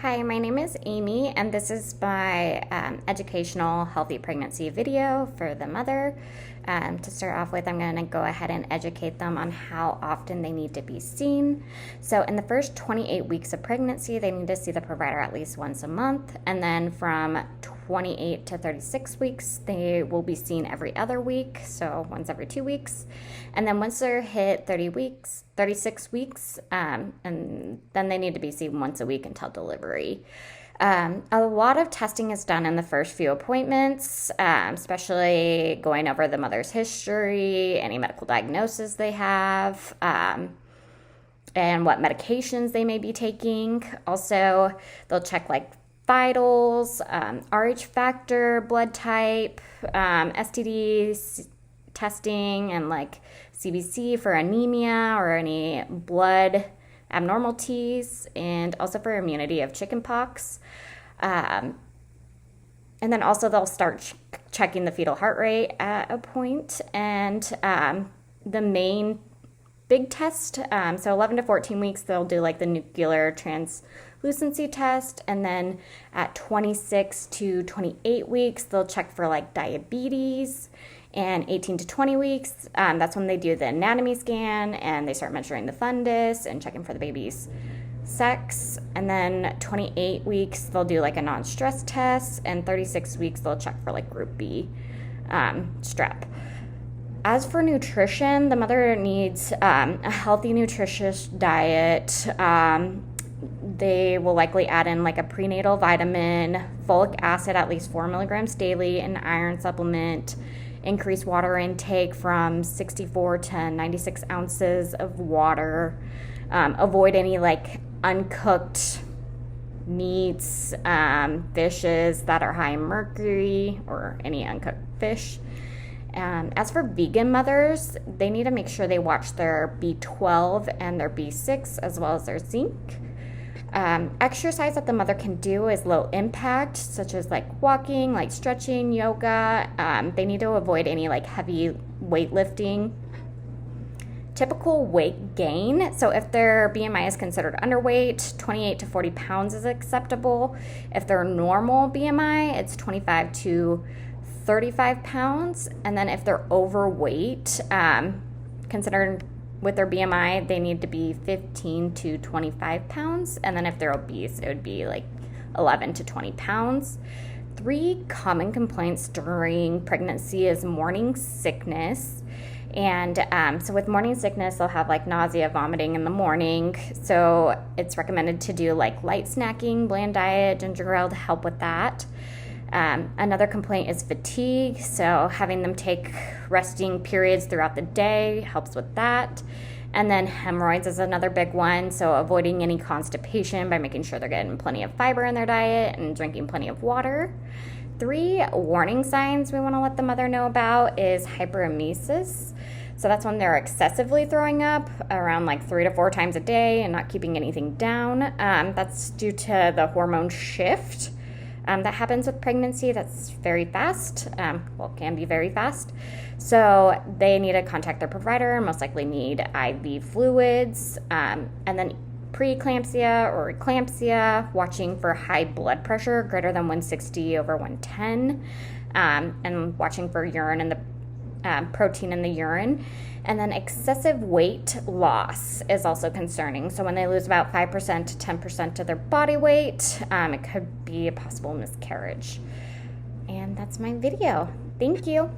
Hi, my name is Amy, and this is my educational healthy pregnancy video for the mother. To start off with, I'm going to go ahead and educate them on how often they need to be seen. So in the first 28 weeks of pregnancy, they need to see the provider at least once a month, and then from 28 to 36 weeks, they will be seen every other week, so once every 2 weeks. And then once they're hit 36 weeks, and then they need to be seen once a week until delivery. A lot of testing is done in the first few appointments, especially going over the mother's history, any medical diagnosis they have, and what medications they may be taking. Also, they'll check like vitals, Rh factor, blood type, STD testing, and like CBC for anemia or any blood abnormalities, and also for immunity of chickenpox. And then also they'll start checking the fetal heart rate at a point, and the main big test, so 11 to 14 weeks, they'll do like the nuclear translucency test, and then at 26 to 28 weeks, they'll check for like diabetes, and 18 to 20 weeks, that's when they do the anatomy scan, and they start measuring the fundus and checking for the baby's sex. And then 28 weeks, they'll do like a non-stress test, and 36 weeks, they'll check for like group B strep. As for nutrition, the mother needs a healthy, nutritious diet. They will likely add in like a prenatal vitamin, folic acid at least 4 milligrams daily, an iron supplement, increase water intake from 64 to 96 ounces of water, avoid any like uncooked meats, fishes that are high in mercury, or any uncooked fish. As for vegan mothers, they need to make sure they watch their B12 and their B6 as well as their zinc. Exercise that the mother can do is low impact, such as like walking, like stretching, yoga. They need to avoid any like heavy weightlifting. Typical weight gain, so if their BMI is considered underweight, 28 to 40 pounds is acceptable. If they're normal BMI, it's 25 to 35 pounds. And then if they're overweight, considered with their BMI, they need to be 15 to 25 pounds. And then if they're obese, it would be like 11 to 20 pounds. 3 common complaints during pregnancy is morning sickness. And so with morning sickness, they'll have like nausea, vomiting in the morning. So it's recommended to do like light snacking, bland diet, ginger ale to help with that. Another complaint is fatigue, so having them take resting periods throughout the day helps with that. And then hemorrhoids is another big one, so avoiding any constipation by making sure they're getting plenty of fiber in their diet and drinking plenty of water. 3 warning signs we want to let the mother know about is hyperemesis. So that's when they're excessively throwing up around like 3 to 4 times a day and not keeping anything down. That's due to the hormone shift that happens with pregnancy. That's very fast, can be very fast. So they need to contact their provider, most likely need IV fluids, and then preeclampsia or eclampsia, watching for high blood pressure greater than 160 over 110, and watching for urine in the protein in the urine. And then excessive weight loss is also concerning. So when they lose about 5% to 10% of their body weight, it could be a possible miscarriage. And that's my video. Thank you.